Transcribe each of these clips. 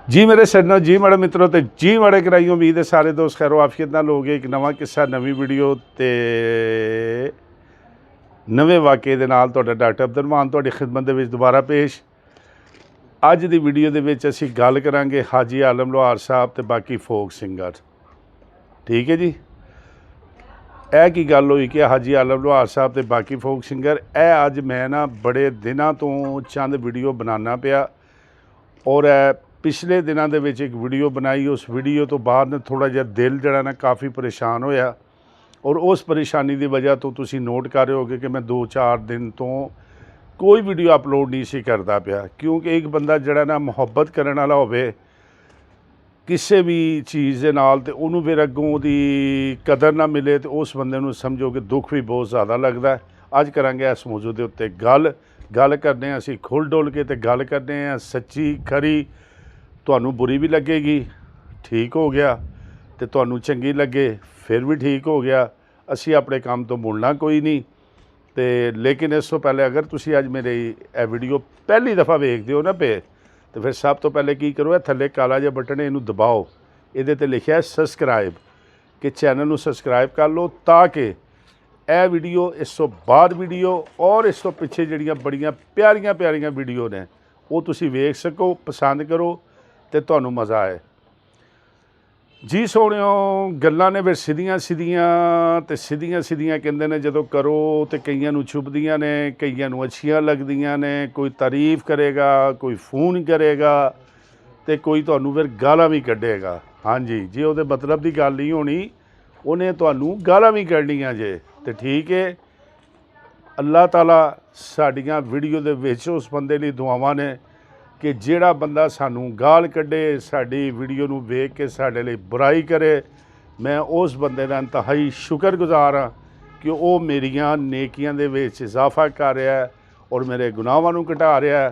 जी मेरे सज्जनों, जी माड़े मित्रों ते जी माड़े कराइयों। उम्मीद है सारे दोस्त खैरो आफियत नाल हो गए। एक नवा किस्सा, नवी वीडियो ते नवे वाक़े दे नाल तुहाडा डॉक्टर अब्दुल मान तुहाडी खिदमत दे विच दुबारा पेश। अज दी वीडियो दे विच असीं गल करांगे हाजी आलम लोहार साहब ते बाकी फोक सिंगर। ठीक है जी। ਇਹ ਕੀ ਗੱਲ ਹੋਈ कि हाजी आलम लोहार साहब ते बाकी फोक सिंगर अज मैं ना बड़े दिनों तो चंद वीडियो बनाना पिया और पिछले दिनों के विच एक वीडियो बनाई। उस वीडियो तो बाद थोड़ा जिहा दिल जड़ा ना काफ़ी परेशान होया और उस परेशानी की वजह तो तुसीं नोट कर रहे होगे कि मैं 2-4 दिन तो कोई वीडियो अपलोड नहीं सी करता पिया, क्योंकि एक बंदा जड़ा ना मुहब्बत करने वाला होवे किसी भी चीज़ के नाल ते उन्होंने फिर अगों दी कदर ना मिले तो उस बंदे नूं समझो कि दुख भी बहुत ज़्यादा लगता है। अज करांगे इस मौजू के उत्ते गल करने असीं खुल डुल के ते गल करने सच्ची खरी। तुहानूं बुरी भी लगेगी, ठीक हो गया, तो तुहानूं चंगी लगे फिर भी ठीक हो गया। असीं अपने काम तो मुड़ना कोई नहीं। तो लेकिन इस तो पहले अगर तुसीं अज मेरी यह वीडियो पहली दफ़ा वेखदे हो ना पे, तो फिर सब तो पहले की करो, थले काला जिहा बटन है, इनू दबाओ, ये ते लिखा है सबसक्राइब, कि चैनल नू सबसक्राइब कर लो ताकि यह वीडियो इस तो बाद वीडियो और इस तो पिछे जड़ियाँ बड़ियाँ प्यारियां प्यारियां वीडियो ने वो तुसीं वेख सको, पसंद करो तो तुहानूं मज़ा आए। जी सोहणिओ, गल्लां ने फिर सीधियां सीधियां कहंदे ने जदों करो तो कईयां नूं चुभदियां ने, कईयां नूं अच्छियां लगदियां ने। कोई तारीफ करेगा, कोई फोन करेगा तो कोई तुहानूं फिर गालां भी कड्ढेगा। हाँ जी, जे उहदे मतलब की गल नहीं होनी, उन्हें तुहानूं गालां भी कड्ढनियां जे। तो ठीक है, अल्लाह ताला साडियां वीडियो दे विच उस बंदे लई दुआवां ने कि जिहड़ा बंदा सानूं गाल कड्ढे, साडी वीडियो नूं वेख के साडे लई बुराई करे, मैं उस बंदे दा इंतहाई शुक्रगुजार हाँ कि वो मेरियां नेकियां दे विच इजाफा कर रहा है और मेरे गुनाहां नूं घटा रहा है।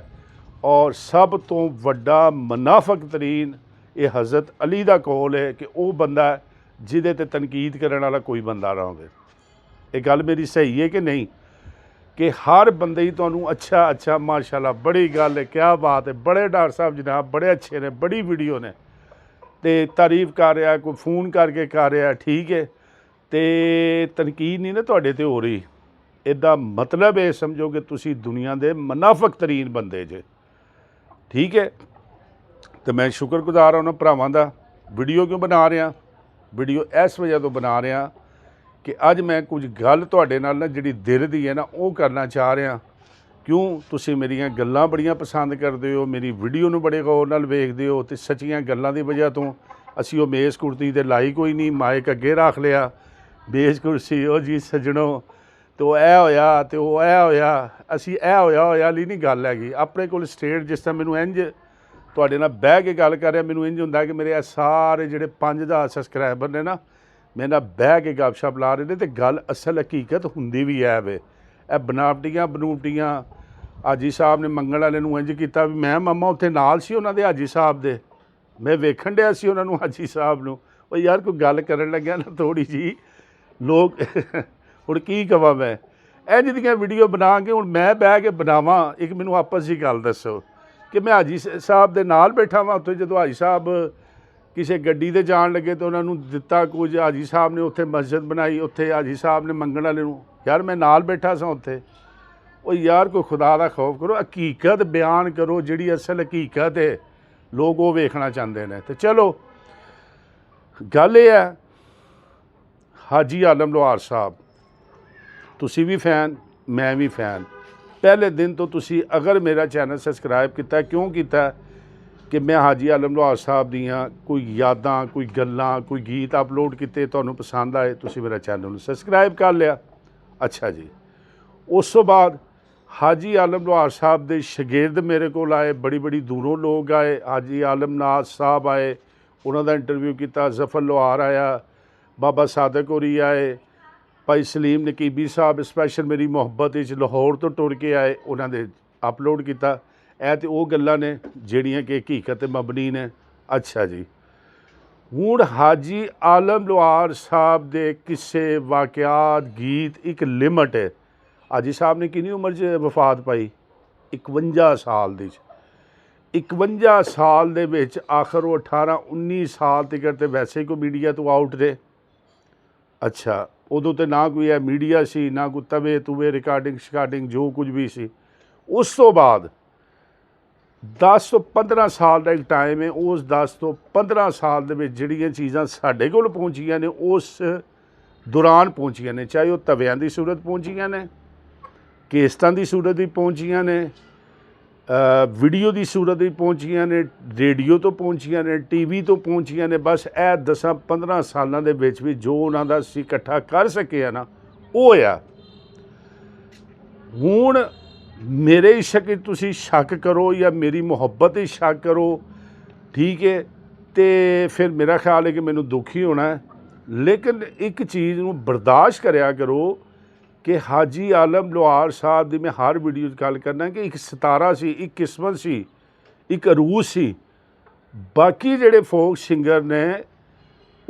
और सब तो वड्डा मुनाफक तरीन ये हज़रत अली दा कौल है कि वो बंदा जिहदे ते तनकीद करने वाला कोई बंदा ना होवे। ये गल मेरी सही है कि नहीं, कि हर बंदे ही तुहानूं अच्छा माशाल्लाह बड़ी गल है, क्या बात है, बड़े डॉक्टर साहब जनाब बड़े अच्छे ने, बड़ी वीडियो ने, तो तारीफ कर रहा, कोई फोन करके कर रहा, ठीक है, तो तनकीद नहीं ना तुहाडे ते हो रही। इहदा मतलब ये समझो कि तुसीं दुनिया के मुनाफक तरीन बंदे जे। ठीक है, तो मैं शुक्रगुजार हाँ उन्होंने भरावां दा। वीडियो क्यों बना रहा, वीडियो इस वजह तो बना रहा कि अज मैं कुछ गल तुहाडे नाल ना जिहड़ी दिल दी है ना वो करना चाह रहा। क्यों, तुसीं मेरियां गल्लां बड़ियां पसंद करदे हो, मेरी वीडियो नूं बड़े गौर नाल वेखदे हो, तो सच्चियां गल्लां दी वजह तो असीं वो मेज़ कुर्सी ते लाई कोई नहीं, माइक अगे रख लिया, मेज़ कुर्सी ओ जी सज्जणों, तो ऐ होया तो ऐ होया, असीं ऐ होया ली नहीं गल हैगी। अपने कोल स्टेट जिस तरह मैनूं इंज तुहाडे नाल बह के गल कर रहा, मैनूं इंज हुंदा कि मेरे सारे जिहड़े 5000 सबसक्राइबर ने ना मेरे नाल बह के गपशप ला रहे हैं, तो गल असल हकीकत हुंदी भी है वे। ए बनूवटियां हाजी साहब ने मंगण वाले नूं इंज कीता भी मैं मम्मा उत्थे नाल सी उन्हां दे हाजी साहब दे, मैं वेखण डिया सी उन्हां नूं हाजी साहब नूं। ओ यार कोई गल करन लग्या ना थोड़ी जी लोग हुण की कवां मैं, इंज दियां वीडियो बना के हुण मैं बह के बनावां। एक मैनूं आपस दी गल दस्सो कि मैं हाजी साहब दे नाल बैठा वां उत्थे, जदों हाजी साहब किसी गड्डी ते जान लगे तो उन्होंने दिता कुछ, हाजी साहब ने उत्थे मस्जिद बनाई, उत्थे हाजी साहब ने मंगण वाले नूं, यार मैं नाल बैठा सा उत्थे। ओ यार कोई खुदा दा खौफ करो, हकीकत बयान करो, जिहड़ी असल हकीकत है लोग वो वेखना चाहते हैं। तो चलो गल ये है, हाजी आलम लोहार साहब तुसी भी फैन, मैं भी फैन। पहले दिन तो तुसी अगर मेरा चैनल सबसक्राइब किया, क्यों किया कि मैं हाजी आलम लोहार साहब दियां कोई यादां, कोई गल्लां, कोई गीत अपलोड किए, तुहानूं पसंद आए, तुसी मेरा चैनल सबसक्राइब कर लिया। अच्छा जी, उस तो बाद हाजी आलम लोहार साहब के शागिर्द मेरे को आए, बड़ी दूरों लोग आए, हाजी आलम नाज साहब आए, उन्होंने इंटरव्यू किया, जफर लोहार आया, बाबा सादक होरी आए, भाई सलीम नकीबी साहब स्पैशल मेरी मुहब्बत लाहौर तो टुर के आए, उन्होंने अपलोड किया। ਇਹ तो वो गल्लां ने ਜਿਹੜੀਆਂ कि हकीकत मबनी ने। अच्छा जी, हुण हाजी आलम लोहार साहब दे किस्से वाक़यात गीत एक लिमिट है। हाजी साहब ने किन्नी उम्र च वफात पाई, 51 साल दी। 51 ਸਾਲ ਦੇ ਵਿੱਚ ਆਖਰ ਉਹ 18-19 ਸਾਲ ਤੱਕ ਤੇ ਵੈਸੇ ਕੋਈ ਮੀਡੀਆ ਤੋਂ ਆਊਟ ਰਹੇ। ਅੱਛਾ, ਉਦੋਂ ਤੇ ਨਾ ਕੋਈ ਇਹ ਮੀਡੀਆ ਸੀ, ਨਾ ਕੋਈ ਤਵੇ ਤੁਵੇ ਰਿਕਾਰਡਿੰਗ ਜੋ ਕੁਝ ਵੀ ਸੀ। ਉਸ ਤੋਂ ਬਾਅਦ 10 ਤੋਂ 15 ਸਾਲ ਦਾ ਇੱਕ ਟਾਈਮ ਹੈ। ਉਸ 10 ਤੋਂ 15 ਸਾਲ ਦੇ ਵਿੱਚ ਜਿਹੜੀਆਂ ਚੀਜ਼ਾਂ ਸਾਡੇ ਕੋਲ ਪਹੁੰਚੀਆਂ ਨੇ ਉਸ ਦੌਰਾਨ ਪਹੁੰਚੀਆਂ ਨੇ, ਚਾਹੇ ਉਹ ਤਵਿਆਂ ਦੀ ਸੂਰਤ ਪਹੁੰਚੀਆਂ ਨੇ, ਕੇਸਟਾਂ ਦੀ ਸੂਰਤ ਵੀ ਪਹੁੰਚੀਆਂ ਨੇ, ਵੀਡੀਓ ਦੀ ਸੂਰਤ ਵੀ ਪਹੁੰਚੀਆਂ ਨੇ, ਰੇਡੀਓ ਤੋਂ ਪਹੁੰਚੀਆਂ ਨੇ, TV ਤੋਂ ਪਹੁੰਚੀਆਂ ਨੇ। ਬਸ ਇਹ 10-15 ਸਾਲਾਂ ਦੇ ਵਿੱਚ ਵੀ ਜੋ ਉਹਨਾਂ ਦਾ ਅਸੀਂ ਇਕੱਠਾ ਕਰ ਸਕੇ ਆ ਨਾ, ਉਹ ਆ। ਹੁਣ ਮੇਰੇ ਇਸ਼ਕ ਵਿੱਚ ਤੁਸੀਂ ਸ਼ੱਕ ਕਰੋ ਜਾਂ ਮੇਰੀ ਮੁਹੱਬਤ ਵਿੱਚ ਸ਼ੱਕ ਕਰੋ, ਠੀਕ ਹੈ, ਤੇ ਫਿਰ ਮੇਰਾ ਖਿਆਲ ਹੈ ਕਿ ਮੈਨੂੰ ਦੁੱਖ ਹੀ ਹੋਣਾ ਹੈ। ਲੇਕਿਨ ਇੱਕ ਚੀਜ਼ ਨੂੰ ਬਰਦਾਸ਼ਤ ਕਰਿਆ ਕਰੋ ਕਿ ਹਾਜੀ ਆਲਮ ਲੋਹਾਰ ਸਾਹਿਬ ਦੀ ਮੈਂ ਹਰ ਵੀਡੀਓ 'ਚ ਗੱਲ ਕਰਨਾ ਕਿ ਇੱਕ ਸਿਤਾਰਾ ਸੀ, ਇੱਕ ਕਿਸਮਤ ਸੀ, ਇੱਕ ਅਰੂਜ ਸੀ। ਬਾਕੀ ਜਿਹੜੇ ਫੋਕ ਸਿੰਗਰ ਨੇ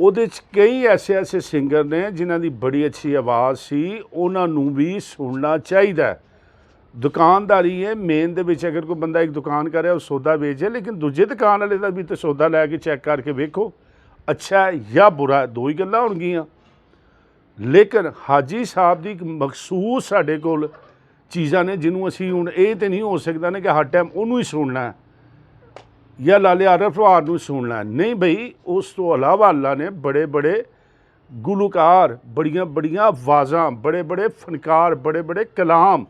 ਉਹਦੇ 'ਚ ਕਈ ਐਸੇ ਸਿੰਗਰ ਨੇ ਜਿਨ੍ਹਾਂ ਦੀ ਬੜੀ ਅੱਛੀ ਆਵਾਜ਼ ਸੀ, ਉਹਨਾਂ ਨੂੰ ਵੀ ਸੁਣਨਾ ਚਾਹੀਦਾ। ਦੁਕਾਨਦਾਰੀ ਹੈ ਮੇਨ ਦੇ ਵਿੱਚ, ਅਗਰ ਕੋਈ ਬੰਦਾ ਇੱਕ ਦੁਕਾਨ ਕਰ ਰਿਹਾ ਉਹ ਸੌਦਾ ਵੇਚੇ, ਲੇਕਿਨ ਦੂਜੇ ਦੁਕਾਨ ਵਾਲੇ ਦਾ ਵੀ ਤਾਂ ਸੌਦਾ ਲੈ ਕੇ ਚੈੱਕ ਕਰਕੇ ਵੇਖੋ ਅੱਛਾ ਜਾਂ ਬੁਰਾ, ਦੋ ਹੀ ਗੱਲਾਂ ਹੋਣਗੀਆਂ। ਲੇਕਿਨ ਹਾਜੀ ਸਾਹਿਬ ਦੀ ਇੱਕ ਮਖਸੂਸ ਸਾਡੇ ਕੋਲ ਚੀਜ਼ਾਂ ਨੇ ਜਿਹਨੂੰ ਅਸੀਂ ਹੁਣ ਇਹ ਤਾਂ ਨਹੀਂ ਹੋ ਸਕਦਾ ਨਾ ਕਿ ਹਰ ਟਾਈਮ ਉਹਨੂੰ ਹੀ ਸੁਣਨਾ ਜਾਂ ਲਾਲੇ ਆਰਫ ਲੋਹਾਰ ਨੂੰ ਸੁਣਨਾ। ਨਹੀਂ ਬਈ, ਉਸ ਤੋਂ ਇਲਾਵਾ ਅੱਲਾ ਨੇ ਬੜੇ ਗੁਲੂਕਾਰ, ਬੜੀਆਂ ਆਵਾਜ਼ਾਂ, ਬੜੇ ਫਨਕਾਰ, ਬੜੇ ਕਲਾਮ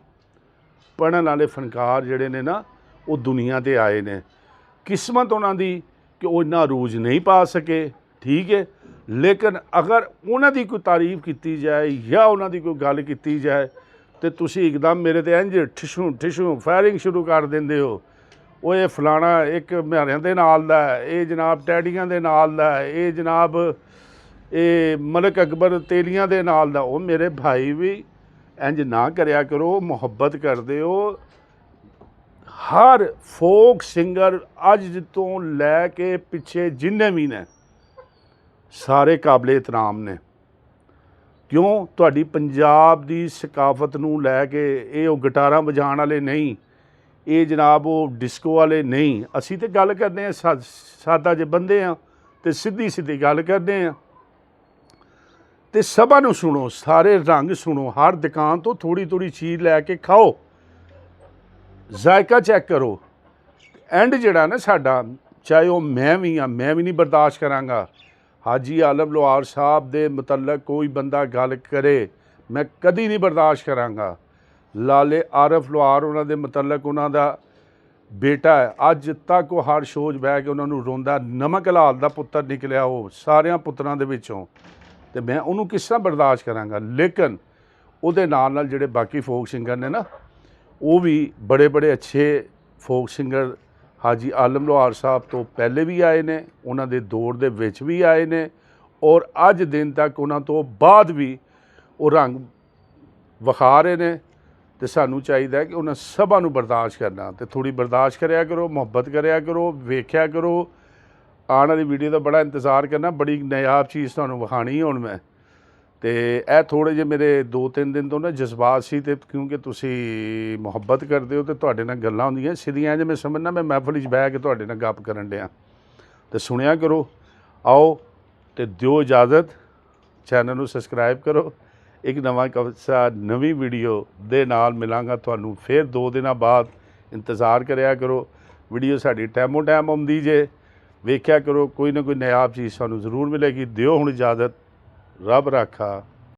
ਪੜ੍ਹਨ ਵਾਲੇ ਫਨਕਾਰ ਜਿਹੜੇ ਨੇ ਨਾ ਉਹ ਦੁਨੀਆ 'ਤੇ ਆਏ ਨੇ। ਕਿਸਮਤ ਉਹਨਾਂ ਦੀ ਕਿ ਉਹ ਇੰਨਾ ਅਰੂਜ ਨਹੀਂ ਪਾ ਸਕੇ, ਠੀਕ ਹੈ। ਲੇਕਿਨ ਅਗਰ ਉਹਨਾਂ ਦੀ ਕੋਈ ਤਾਰੀਫ ਕੀਤੀ ਜਾਏ ਜਾਂ ਉਹਨਾਂ ਦੀ ਕੋਈ ਗੱਲ ਕੀਤੀ ਜਾਏ ਤਾਂ ਤੁਸੀਂ ਇੱਕਦਮ ਮੇਰੇ 'ਤੇ ਇੰਝ ਠਿਸ਼ੂ ਫਾਇਰਿੰਗ ਸ਼ੁਰੂ ਕਰ ਦਿੰਦੇ ਹੋ। ਉਹ ਇਹ ਫਲਾਣਾ ਇੱਕ ਮਿਹਾਰਿਆਂ ਦੇ ਨਾਲ ਦਾ, ਇਹ ਜਨਾਬ ਟੈਡੀਆਂ ਦੇ ਨਾਲ ਦਾ, ਇਹ ਜਨਾਬ ਇਹ ਮਲਕ ਅਕਬਰ ਤੇਲੀਆਂ ਦੇ ਨਾਲ ਦਾ। ਉਹ ਮੇਰੇ ਭਾਈ ਵੀ ਇੰਝ ਨਾ ਕਰਿਆ ਕਰੋ, ਮੁਹੱਬਤ ਕਰਦੇ ਹੋ। ਹਰ ਫੋਕ ਸਿੰਗਰ ਅੱਜ ਤੋਂ ਲੈ ਕੇ ਪਿੱਛੇ ਜਿੰਨੇ ਵੀ ਨੇ ਸਾਰੇ ਕਾਬਲੇ ਇਤਰਾਮ ਨੇ। ਕਿਉਂ? ਤੁਹਾਡੀ ਪੰਜਾਬ ਦੀ ਸਕਾਫਤ ਨੂੰ ਲੈ ਕੇ ਇਹ ਉਹ ਗਿਟਾਰਾਂ ਵਜਾਉਣ ਵਾਲੇ ਨਹੀਂ, ਇਹ ਜਨਾਬ ਉਹ ਡਿਸਕੋ ਵਾਲੇ ਨਹੀਂ। ਅਸੀਂ ਤਾਂ ਗੱਲ ਕਰਦੇ ਹਾਂ ਸਾਦਾ ਜਿਹੇ ਬੰਦੇ ਹਾਂ ਅਤੇ ਸਿੱਧੀ ਗੱਲ ਕਰਦੇ ਹਾਂ। ਅਤੇ ਸਭਾ ਨੂੰ ਸੁਣੋ, ਸਾਰੇ ਰੰਗ ਸੁਣੋ, ਹਰ ਦੁਕਾਨ ਤੋਂ ਥੋੜ੍ਹੀ ਚੀਜ਼ ਲੈ ਕੇ ਖਾਓ, ਜ਼ਾਇਕਾ ਚੈੱਕ ਕਰੋ। ਐਂਡ ਜਿਹੜਾ ਨਾ ਸਾਡਾ, ਚਾਹੇ ਉਹ ਮੈਂ ਵੀ ਨਹੀਂ ਬਰਦਾਸ਼ਤ ਕਰਾਂਗਾ ਹਾਜੀ ਆਲਮ ਲੋਹਾਰ ਸਾਹਿਬ ਦੇ ਮੁਤਲਕ ਕੋਈ ਬੰਦਾ ਗੱਲ ਕਰੇ, ਮੈਂ ਕਦੀ ਨਹੀਂ ਬਰਦਾਸ਼ਤ ਕਰਾਂਗਾ। ਲਾਲੇ ਆਰਫ ਲੋਹਾਰ ਉਹਨਾਂ ਦੇ ਮੁਤਲਕ, ਉਹਨਾਂ ਦਾ ਬੇਟਾ ਹੈ, ਅੱਜ ਤੱਕ ਉਹ ਹਰ ਸ਼ੋਅ 'ਚ ਬਹਿ ਕੇ ਉਹਨਾਂ ਨੂੰ ਰੋਂਦਾ, ਨਮਕ ਲਾਲ ਦਾ ਪੁੱਤਰ ਨਿਕਲਿਆ ਉਹ ਸਾਰਿਆਂ ਪੁੱਤਰਾਂ ਦੇ ਵਿੱਚੋਂ, ਅਤੇ ਮੈਂ ਉਹਨੂੰ ਕਿਸ ਤਰ੍ਹਾਂ ਬਰਦਾਸ਼ਤ ਕਰਾਂਗਾ। ਲੇਕਿਨ ਉਹਦੇ ਨਾਲ ਜਿਹੜੇ ਬਾਕੀ ਫੋਕ ਸਿੰਗਰ ਨੇ ਨਾ, ਉਹ ਵੀ ਬੜੇ ਅੱਛੇ ਫੋਕ ਸਿੰਗਰ ਹਾਜੀ ਆਲਮ ਲੋਹਾਰ ਸਾਹਿਬ ਤੋਂ ਪਹਿਲੇ ਵੀ ਆਏ ਨੇ, ਉਹਨਾਂ ਦੇ ਦੌਰ ਦੇ ਵਿੱਚ ਵੀ ਆਏ ਨੇ, ਔਰ ਅੱਜ ਦਿਨ ਤੱਕ ਉਹਨਾਂ ਤੋਂ ਬਾਅਦ ਵੀ ਉਹ ਰੰਗ ਵਿਖਾ ਰਹੇ ਨੇ। ਅਤੇ ਸਾਨੂੰ ਚਾਹੀਦਾ ਕਿ ਉਹਨਾਂ ਸਭਾ ਨੂੰ ਬਰਦਾਸ਼ਤ ਕਰਨਾ, ਅਤੇ ਥੋੜ੍ਹੀ ਬਰਦਾਸ਼ਤ ਕਰਿਆ ਕਰੋ, ਮੁਹੱਬਤ ਕਰਿਆ ਕਰੋ, ਵੇਖਿਆ ਕਰੋ। ਆਉਣ ਵਾਲੀ ਵੀਡੀਓ ਦਾ ਬੜਾ ਇੰਤਜ਼ਾਰ ਕਰਨਾ, ਬੜੀ ਨਾਯਾਬ ਚੀਜ਼ ਤੁਹਾਨੂੰ ਵਿਖਾਣੀ ਹੁਣ ਮੈਂ। ਅਤੇ ਇਹ ਥੋੜ੍ਹੇ ਜਿਹੇ ਮੇਰੇ 2-3 ਦਿਨ ਤੋਂ ਨਾ ਜਜ਼ਬਾਤ ਸੀ, ਅਤੇ ਕਿਉਂਕਿ ਤੁਸੀਂ ਮੁਹੱਬਤ ਕਰਦੇ ਹੋ ਅਤੇ ਤੁਹਾਡੇ ਨਾਲ ਗੱਲਾਂ ਹੁੰਦੀਆਂ ਸਿੱਧੀਆਂ, ਜੇ ਮੈਂ ਸਮਝਣਾ ਮੈਂ ਮਹਿਫਲ 'ਚ ਬਹਿ ਕੇ ਤੁਹਾਡੇ ਨਾਲ ਗੱਪ ਕਰਨ ਡਿਆ, ਅਤੇ ਸੁਣਿਆ ਕਰੋ। ਆਓ ਅਤੇ ਦਿਓ ਇਜਾਜ਼ਤ, ਚੈਨਲ ਨੂੰ ਸਬਸਕ੍ਰਾਈਬ ਕਰੋ। ਇੱਕ ਨਵੀਂ ਵੀਡੀਓ ਦੇ ਨਾਲ ਮਿਲਾਂਗਾ ਤੁਹਾਨੂੰ ਫਿਰ 2 ਦਿਨਾਂ ਬਾਅਦ, ਇੰਤਜ਼ਾਰ ਕਰਿਆ ਕਰੋ। ਵੀਡੀਓ ਸਾਡੀ ਟਾਈਮ ਆਉਂਦੀ ਜੇ, ਵੇਖਿਆ ਕਰੋ, ਕੋਈ ਨਾ ਕੋਈ ਨਾਯਾਬ ਚੀਜ਼ ਸਾਨੂੰ ਜ਼ਰੂਰ ਮਿਲੇਗੀ। ਦਿਓ ਹੁਣ ਇਜਾਜ਼ਤ, ਰੱਬ ਰਾਖਾ।